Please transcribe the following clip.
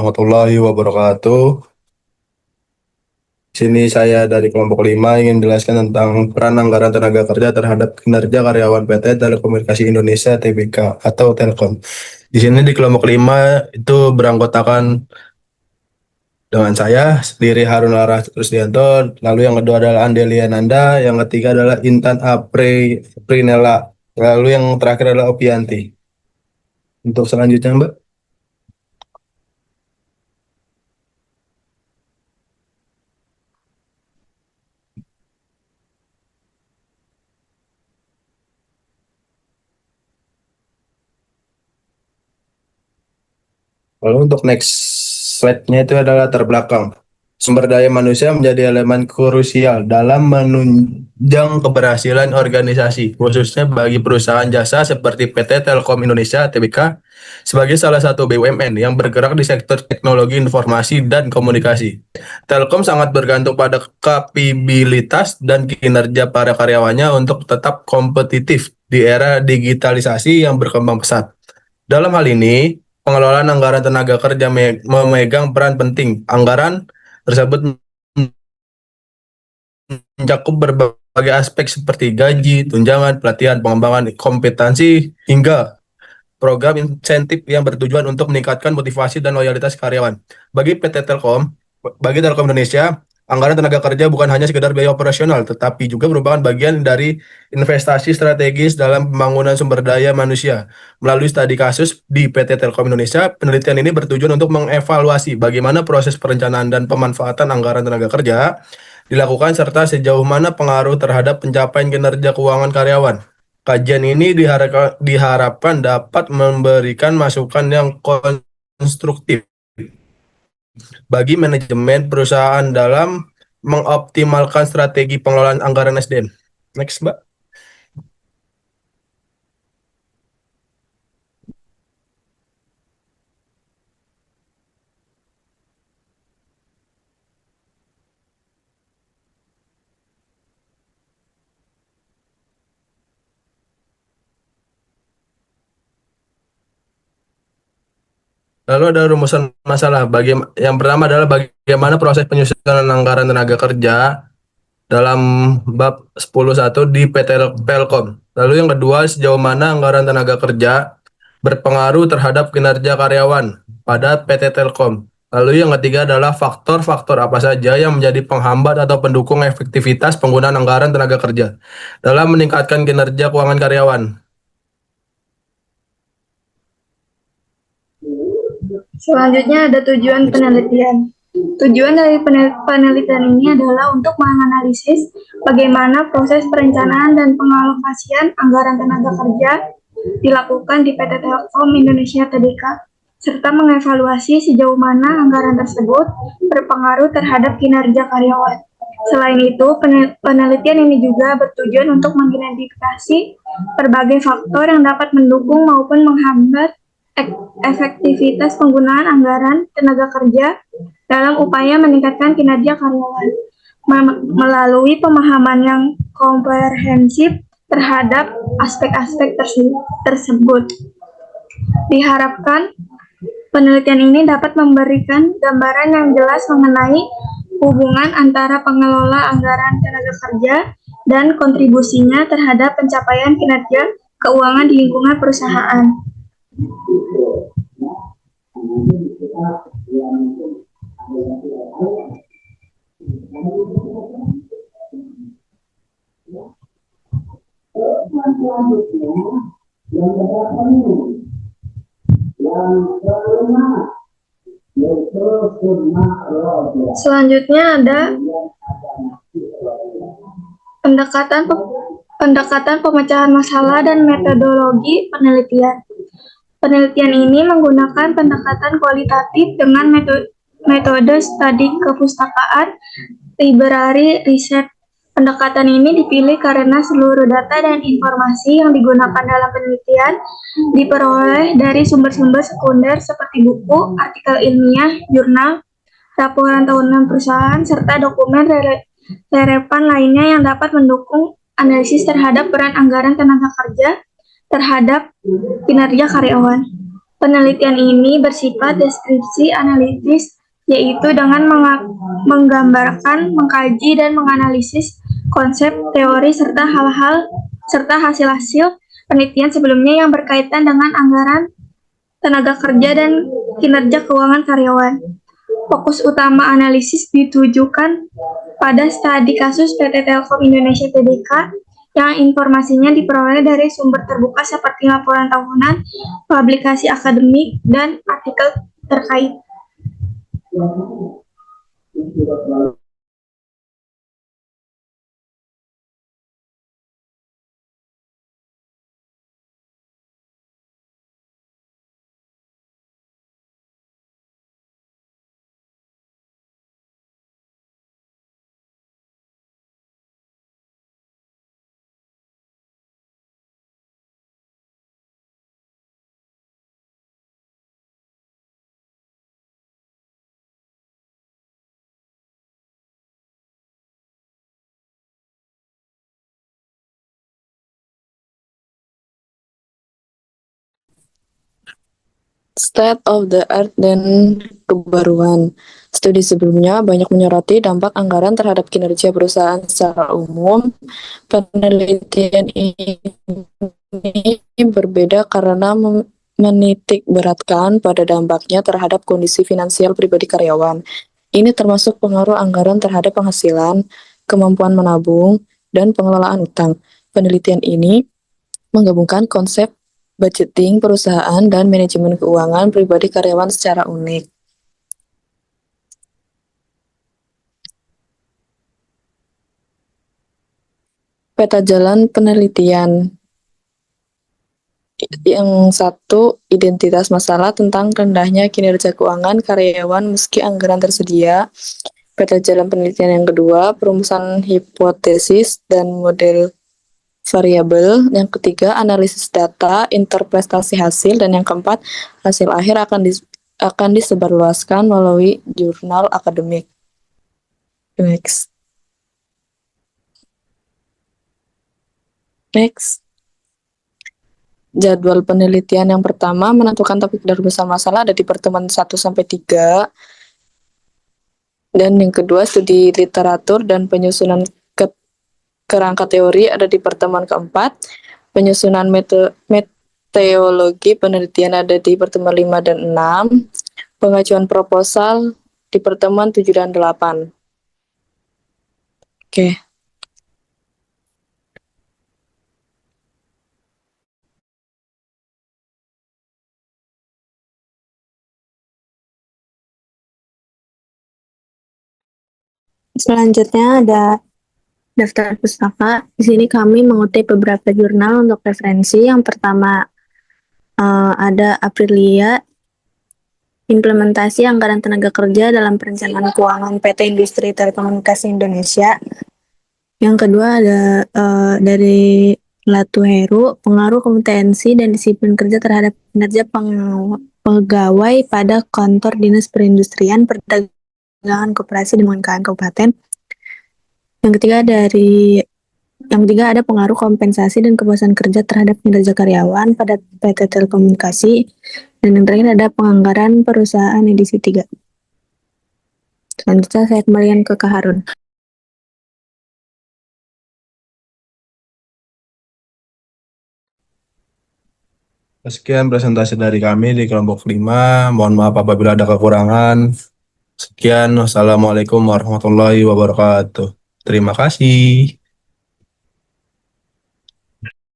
Warahmatullahi wabarakatuh. Sini saya dari kelompok 5 ingin menjelaskan tentang peran anggaran tenaga kerja terhadap kinerja karyawan PT Telekomunikasi Indonesia (TBK) atau Telkom. Di sini di kelompok 5 itu beranggotakan dengan saya sendiri Harun Laras Rusdianto, lalu yang kedua adalah Andelia Nanda, yang ketiga adalah Intan Aprinela, lalu yang terakhir adalah Opianti. Untuk selanjutnya, Mbak. Lalu untuk next slide-nya itu adalah latar belakang. Sumber daya manusia menjadi elemen krusial dalam menunjang keberhasilan organisasi, khususnya bagi perusahaan jasa seperti PT Telkom Indonesia (TBK) sebagai salah satu BUMN yang bergerak di sektor teknologi informasi dan komunikasi. Telkom sangat bergantung pada kapabilitas dan kinerja para karyawannya untuk tetap kompetitif di era digitalisasi yang berkembang pesat. Dalam hal ini, pengelolaan anggaran tenaga kerja memegang peran penting. Anggaran tersebut mencakup berbagai aspek seperti gaji, tunjangan, pelatihan, pengembangan kompetensi, hingga program insentif yang bertujuan untuk meningkatkan motivasi dan loyalitas karyawan. Bagi PT Telkom, bagi Telkom Indonesia, anggaran tenaga kerja bukan hanya sekedar biaya operasional, tetapi juga merupakan bagian dari investasi strategis dalam pembangunan sumber daya manusia. Melalui studi kasus di PT Telkom Indonesia, penelitian ini bertujuan untuk mengevaluasi bagaimana proses perencanaan dan pemanfaatan anggaran tenaga kerja dilakukan serta sejauh mana pengaruh terhadap pencapaian kinerja keuangan karyawan. Kajian ini diharapkan dapat memberikan masukan yang konstruktif bagi manajemen perusahaan dalam mengoptimalkan strategi pengelolaan anggaran SDM. Next, Mbak. Lalu ada rumusan masalah. Yang pertama adalah bagaimana proses penyusunan anggaran tenaga kerja dalam bab 10.1 di PT Telkom. Lalu yang kedua, sejauh mana anggaran tenaga kerja berpengaruh terhadap kinerja karyawan pada PT Telkom. Lalu yang ketiga adalah faktor-faktor apa saja yang menjadi penghambat atau pendukung efektivitas penggunaan anggaran tenaga kerja dalam meningkatkan kinerja keuangan karyawan. Selanjutnya ada tujuan penelitian. Tujuan dari penelitian ini adalah untuk menganalisis bagaimana proses perencanaan dan pengalokasian anggaran tenaga kerja dilakukan di PT Telkom Indonesia (TBK), serta mengevaluasi sejauh mana anggaran tersebut berpengaruh terhadap kinerja karyawan. Selain itu, penelitian ini juga bertujuan untuk mengidentifikasi berbagai faktor yang dapat mendukung maupun menghambat efektivitas penggunaan anggaran tenaga kerja dalam upaya meningkatkan kinerja karyawan melalui pemahaman yang komprehensif terhadap aspek-aspek tersebut. Diharapkan penelitian ini dapat memberikan gambaran yang jelas mengenai hubungan antara pengelola anggaran tenaga kerja dan kontribusinya terhadap pencapaian kinerja keuangan di lingkungan perusahaan. Selanjutnya ada pendekatan pemecahan masalah dan metodologi penelitian. Penelitian ini menggunakan pendekatan kualitatif dengan metode studi kepustakaan, library research. Pendekatan ini dipilih karena seluruh data dan informasi yang digunakan dalam penelitian diperoleh dari sumber-sumber sekunder seperti buku, artikel ilmiah, jurnal, laporan tahunan perusahaan, serta dokumen relevan lainnya yang dapat mendukung analisis terhadap peran anggaran tenaga kerja terhadap kinerja karyawan. Penelitian ini bersifat deskripsi analitis, yaitu dengan menggambarkan, mengkaji, dan menganalisis konsep, teori, serta hasil-hasil penelitian sebelumnya yang berkaitan dengan anggaran, tenaga kerja, dan kinerja keuangan karyawan. Fokus utama analisis ditujukan pada studi kasus PT Telkom Indonesia Tbk yang informasinya diperoleh dari sumber terbuka seperti laporan tahunan, publikasi akademik, dan artikel terkait. State of the art dan kebaruan. Studi sebelumnya banyak menyoroti dampak anggaran terhadap kinerja perusahaan secara umum. Penelitian ini berbeda karena menitik beratkan pada dampaknya terhadap kondisi finansial pribadi karyawan. Ini termasuk pengaruh anggaran terhadap penghasilan, kemampuan menabung, dan pengelolaan utang. Penelitian ini menggabungkan konsep budgeting perusahaan dan manajemen keuangan pribadi karyawan secara unik. Peta jalan penelitian. Yang satu, identitas masalah tentang rendahnya kinerja keuangan karyawan meski anggaran tersedia. Peta jalan penelitian yang kedua, perumusan hipotesis dan model variabel. Yang ketiga, analisis data, interpretasi hasil. Dan yang keempat, hasil akhir akan disebarluaskan melalui jurnal akademik. Next. Jadwal penelitian yang pertama menentukan topik dan rumusan masalah ada di pertemuan 1-3. Dan yang kedua, studi literatur dan penyusunan kerangka teori ada di pertemuan keempat. Penyusunan meteorologi penelitian ada di pertemuan 5 dan 6. Pengajuan proposal di pertemuan 7 dan 8. Oke. Selanjutnya ada daftar pustaka. Di sini kami mengutip beberapa jurnal untuk referensi. Yang pertama ada Aprilia, implementasi anggaran tenaga kerja dalam perencanaan keuangan PT Industri Telekomunikasi Indonesia. Yang kedua ada dari Latuheru, pengaruh kompetensi dan disiplin kerja terhadap kinerja pegawai pada kantor dinas perindustrian, perdagangan, koperasi, dan umkm kabupaten. Yang ketiga ada pengaruh kompensasi dan kepuasan kerja terhadap kinerja karyawan pada PT Telekomunikasi. Dan yang terakhir ada penganggaran perusahaan edisi 3. Selanjutnya saya kembalikan ke Kak Harun. Sekian presentasi dari kami di kelompok 5. Mohon maaf apabila ada kekurangan. Sekian, wassalamualaikum warahmatullahi wabarakatuh. Terima kasih.